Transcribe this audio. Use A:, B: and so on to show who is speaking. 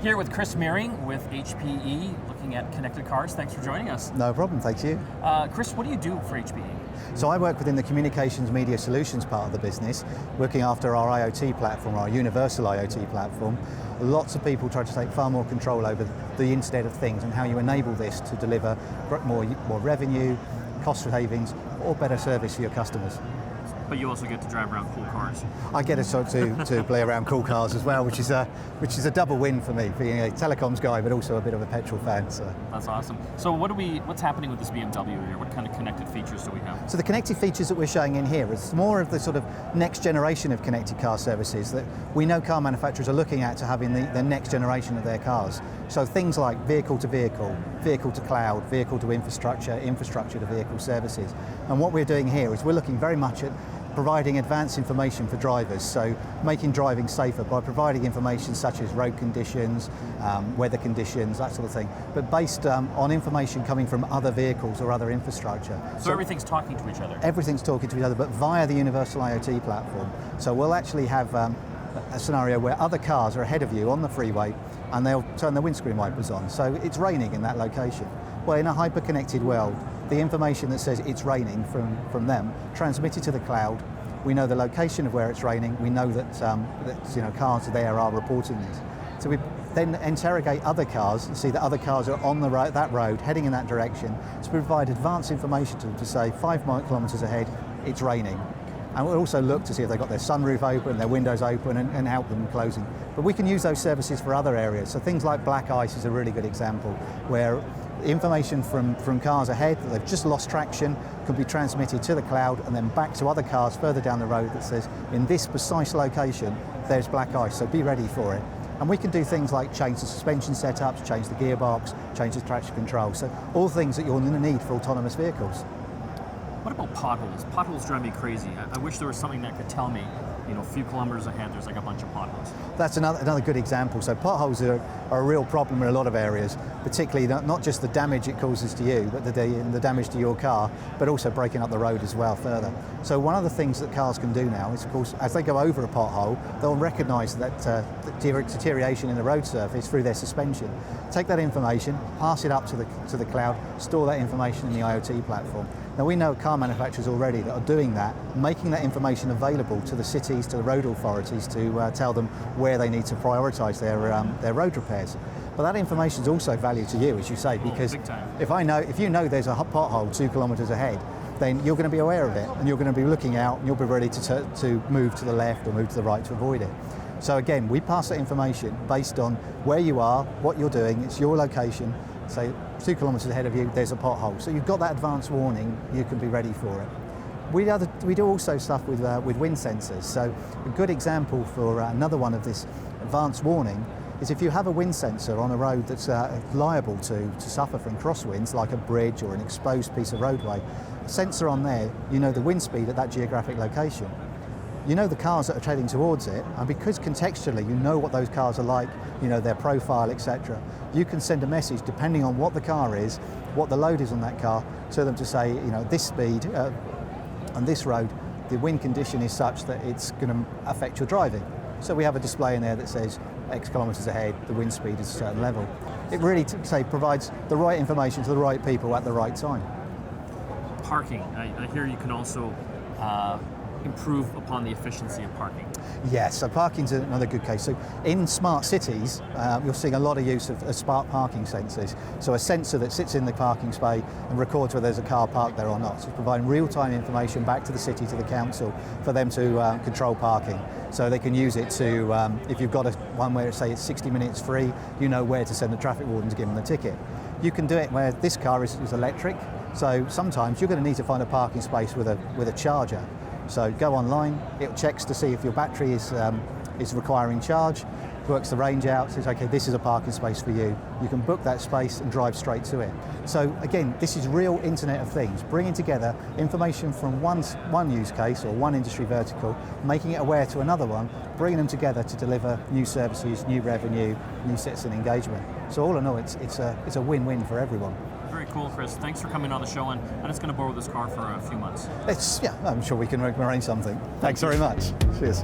A: Here with Chris Meering with HPE, looking at connected cars. Thanks for joining us.
B: No problem, thank you.
A: Chris, what do you do for HPE?
B: So I work within the communications media solutions part of the business, working after our IoT platform, our universal IoT platform. Lots of people try to take far more control over the Internet of Things and how you enable this to deliver more revenue, cost savings, or better service for your customers.
A: But you also get to drive around cool cars.
B: I get to play around cool cars as well, which is a double win for me, being a telecoms guy, but also a bit of a petrol fan. So.
A: That's awesome. So what's happening with this BMW here? What kind of connected features do we have?
B: So the connected features that we're showing in here is more of the sort of next generation of connected car services that we know car manufacturers are looking at to having the next generation of their cars. So things like vehicle to vehicle, vehicle to cloud, vehicle to infrastructure, infrastructure to vehicle services. And what we're doing here is we're looking very much at providing advanced information for drivers, so making driving safer by providing information such as road conditions, weather conditions, that sort of thing, but based on information coming from other vehicles or other infrastructure.
A: So everything's talking to each other?
B: Everything's talking to each other, but via the universal IoT platform. So we'll actually have a scenario where other cars are ahead of you on the freeway and they'll turn the windscreen wipers on. So it's raining in that location. Well, in a hyper-connected world, the information that says it's raining from them transmitted to the cloud. We know the location of where it's raining. We know that cars there are reporting this. So we then interrogate other cars and see that other cars are on that road, heading in that direction, to provide advanced information to them to say 5 kilometres ahead, it's raining. And we'll also look to see if they've got their sunroof open, their windows open, and help them closing. But we can use those services for other areas. So things like black ice is a really good example, where information from cars ahead that they've just lost traction can be transmitted to the cloud and then back to other cars further down the road that says, in this precise location, there's black ice, so be ready for it. And we can do things like change the suspension setups, change the gearbox, change the traction control. So all things that you're going to need for autonomous vehicles.
A: What about potholes? Potholes drive me crazy. I wish there was something that could tell me, a few kilometers ahead, there's like a bunch of potholes.
B: That's another good example. So potholes are a real problem in a lot of areas, particularly not just the damage it causes to you, but the damage to your car, but also breaking up the road as well further. So one of the things that cars can do now is, of course, as they go over a pothole, they'll recognise that deterioration in the road surface through their suspension. Take that information, pass it up to the cloud, store that information in the IoT platform. Now we know car manufacturers already that are doing that, making that information available to the cities, to the road authorities to tell them where they need to prioritise their road repairs. But that information is also valued to you, as you say, because if you know there's a pothole 2 kilometres ahead, then you're going to be aware of it and you're going to be looking out and you'll be ready to move to the left or move to the right to avoid it. So again, we pass that information based on where you are, what you're doing, it's your location. Say 2 kilometres ahead of you, there's a pothole. So you've got that advanced warning, you can be ready for it. We do also stuff with wind sensors. So a good example for another one of this advanced warning is if you have a wind sensor on a road that's liable to suffer from crosswinds, like a bridge or an exposed piece of roadway, a sensor on there, you know the wind speed at that geographic location. You know the cars that are heading towards it, and because contextually you know what those cars are like, their profile, etc., you can send a message depending on what the car is, what the load is on that car, to them to say, this speed on this road, the wind condition is such that it's going to affect your driving. So we have a display in there that says X kilometres ahead, the wind speed is a certain level. It really, provides the right information to the right people at the right time.
A: Parking. I hear you can also improve upon the efficiency of parking.
B: Yes, so parking's another good case. So in smart cities, you're seeing a lot of use of smart parking sensors. So a sensor that sits in the parking space and records whether there's a car parked there or not. So providing real-time information back to the city, to the council, for them to control parking. So they can use it to, if you've got one where say it's 60 minutes free, you know where to send the traffic warden to give them the ticket. You can do it where this car is electric. So sometimes you're going to need to find a parking space with a charger. So go online, it checks to see if your battery is requiring charge, works the range out, says, okay, this is a parking space for you. You can book that space and drive straight to it. So again, this is real Internet of Things, bringing together information from one use case or one industry vertical, making it aware to another one, bringing them together to deliver new services, new revenue, new citizen engagement. So all in all, it's a win-win for everyone.
A: Very cool, Chris. Thanks for coming on the show, and I'm just going to borrow this car for a few months.
B: I'm sure we can arrange something. Thanks very much. Cheers.